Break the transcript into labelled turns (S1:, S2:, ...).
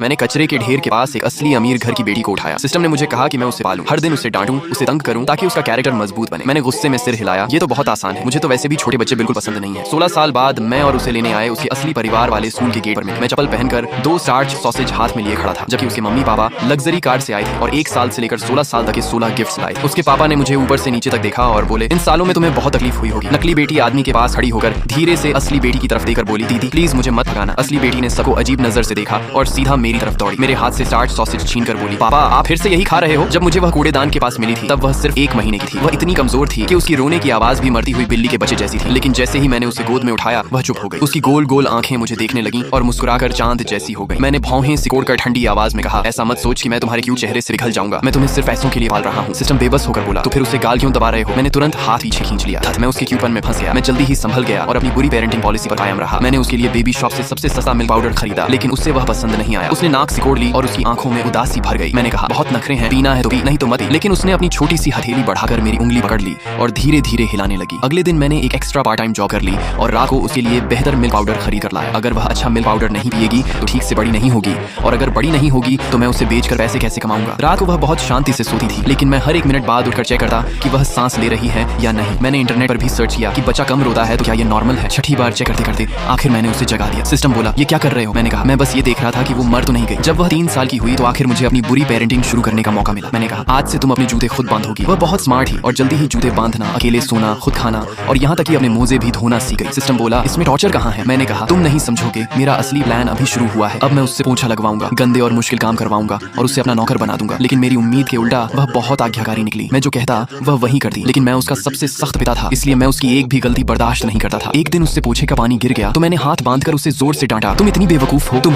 S1: मैंने कचरे के ढेर के पास एक असली अमीर घर की बेटी को उठाया। सिस्टम ने मुझे कहा कि मैं उसे पालूं, हर दिन उसे डांटूं, उसे तंग करूं ताकि उसका कैरेक्टर मजबूत बने। मैंने गुस्से में सिर हिलाया। ये तो बहुत आसान है, मुझे तो वैसे भी छोटे बच्चे बिल्कुल पसंद नहीं है। 16 साल बाद मैं और उसे लेने आए उसके असली परिवार वाले स्कूल के गेट पर मिले। मैं चप्पल पहनकर 2 स्टार्च सॉसेज हाथ में लिए खड़ा था, जबकि उसके मम्मी पापा लग्जरी कार से आए थे और 1 साल से लेकर 16 साल तक के 16 गिफ्ट्स लाए। उसके पापा ने मुझे ऊपर से नीचे तक देखा और बोले, इन सालों में तुम्हें बहुत तकलीफ हुई होगी। नकली बेटी आदमी के पास खड़ी होकर धीरे से असली बेटी की तरफ देखकर बोली, दीदी प्लीज मुझे मत भगाना। असली बेटी ने सबको अजीब नजर से देखा और सीधा मेरी तरफ दौड़ी। मेरे हाथ से स्टार्च सॉसेज छीनकर बोली, पापा आप फिर से यही खा रहे हो? जब मुझे वह कूड़ेदान के पास मिली थी तब वह सिर्फ 1 महीने की थी। वह इतनी कमजोर थी कि उसकी रोने की आवाज भी मरती हुई बिल्ली के बच्चे जैसी थी। लेकिन जैसे ही मैंने उसे गोद में उठाया वह चुप हो गई। उसकी गोल गोल आंखें मुझे देखने लगी और मुस्कुराकर चांद जैसी हो गई। मैंने भौहें सिकोड़कर ठंडी आवाज में कहा, ऐसा मत सोच कि मैं तुम्हारे क्यूट चेहरे से पिघल जाऊंगा। मैं तुम्हें सिर्फ पैसों के लिए पाल रहा हूँ। सिस्टम बेबस होकर बोला, तो फिर उसे गाल क्यों दबा रहे हो? मैंने तुरंत हाथ पीछे खींच लिया। मैं उसके क्यूपन में फंस गया। मैं जल्दी ही संभल गया और अपनी बुरी पेरेंटिंग पॉलिसी पर कायम रहा। मैंने उसके लिए बेबी शॉप से सबसे सस्ता मिल्क पाउडर खरीदा, लेकिन उससे वह पसंद नहीं आया। उसने नाक सिकोड़ ली और उसकी आंखों में उदासी भर गई। मैंने कहा, बहुत नखरे हैं, पीना है तो पी, नहीं तो मत पी। लेकिन उसने अपनी छोटी सी हथेली बढ़ाकर मेरी उंगली पकड़ ली और धीरे धीरे हिलाने लगी। अगले दिन मैंने एक एक्स्ट्रा पार्ट टाइम जॉब कर ली और रात को उसके लिए बेहतर मिल्क पाउडर खरीद कर लाया। अगर वह अच्छा मिल्क पाउडर नहीं पिएगी तो ठीक से बड़ी नहीं होगी, और अगर बड़ी नहीं होगी तो मैं उसे बेचकर पैसे कैसे कमाऊंगा। रात को वह बहुत शांति से सोती थी, लेकिन मैं हर 1 मिनट बाद उठकर चेक करता कि वह सांस ले रही है या नहीं। मैंने इंटरनेट पर भी सर्च किया कि बच्चा कम रोता है तो क्या ये नॉर्मल है। 6ठी बार चेक करते करते आखिर मैंने उसे जगा दिया। सिस्टम बोला, ये क्या कर रहे हो? मैंने कहा, मैं बस ये देख रहा था कि वो मर तो नहीं गई। जब वह 3 साल की हुई तो आखिर मुझे अपनी बुरी पेरेंटिंग शुरू करने का मौका मिला। मैंने कहा, आज से तुम अपने जूते खुद बांधोगी। वह बहुत स्मार्ट थी और जल्दी ही जूते बांधना, अकेले सोना, खुद खाना और यहाँ तक कि अपने मोजे भी धोना सीख गई। सिस्टम बोला, इसमें टॉर्चर कहाँ है? मैंने कहा, तुम नहीं समझोगे, मेरा असली प्लान अभी शुरू हुआ है। अब मैं उससे पोंछा लगवाऊंगा, गंदे और मुश्किल काम करवाऊंगा और उसे अपना नौकर बना दूंगा। लेकिन मेरी उम्मीद के उल्टा वह बहुत आज्ञाकारी निकली। मैं जो कहता वह वही करती। लेकिन मैं उसका सबसे सख्त पिता था, इसलिए मैं उसकी एक भी गलती बर्दाश्त नहीं करता था। एक दिन उससे पोछे का पानी गिर गया तो मैंने हाथ बांधकर उसे जोर से डांटा, तुम इतनी बेवकूफ हो, तुम